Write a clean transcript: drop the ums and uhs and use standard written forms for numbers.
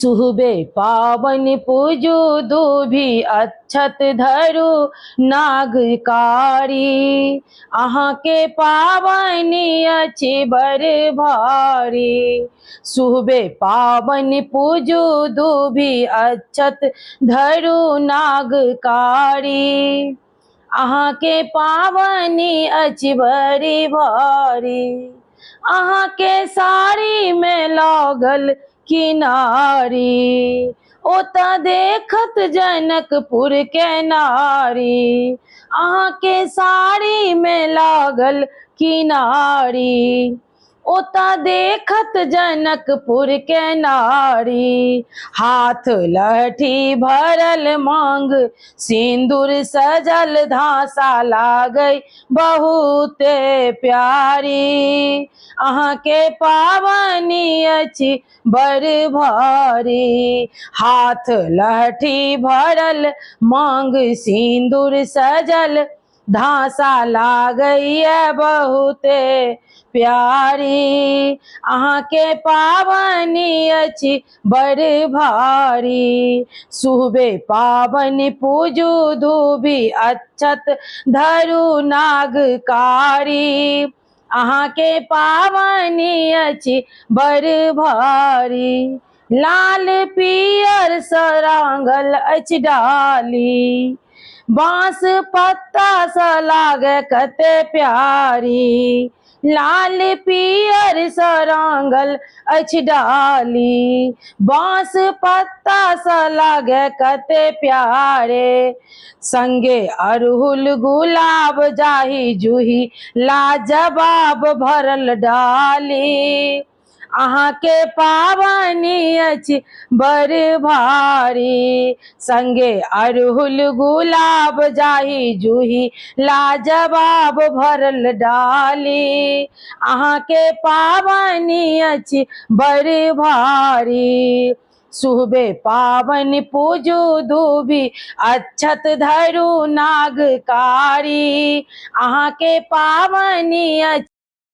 सुहबे पावन पूजू दूभी अक्षत धरू नागकारी। अहाँ के पावनी अछि बर भारी। सुहबे पावन पूजू दूभी अक्षत धरू नागकारी। अहाँ के पावनी अछि बड़ी भारी। अहाँ के साड़ी में लागल किनारी। ओता देखत जनकपुर के नारी। अहाँ के साड़ी में लागल किनारी। ओता देखत जनकपुर के नारी। हाथ लहठी भरल मांग सिंदूर सजल धासा लागई बहुते प्यारी। अहाँ के पावनी अछि बर भारी। हाथ लहठी भरल मांग सिंदूर सजल धासा लागई बहुते प्यारी। अहाँ के पावनी अछि बड़ भारी। सुहबे पावन पूजू दूभी अक्षत धरू नागकारी। अहाँ के पावनी अछि बड़ भारी। लाल पियर सरांगल अछि डाली। बांस पत्ता सा लागे कते प्यारी। लाल पियर सरांगल अछि डाली। बांस पत्ता सा लागे कते प्यारे। संगे अड़हुल गुलाब जाही जूही लाजवाब भरल डाली। अहाँ के पावनी अछि बड़ भारी। संगे अड़हुल गुलाब जाही जूही लाजवाब भरल डाली। अहाँ के पावनी अछि बड़ भारी। सुहबे पावन पूजू दूभी अक्षत धरू नागकारी। अहाँ के पावनी अछि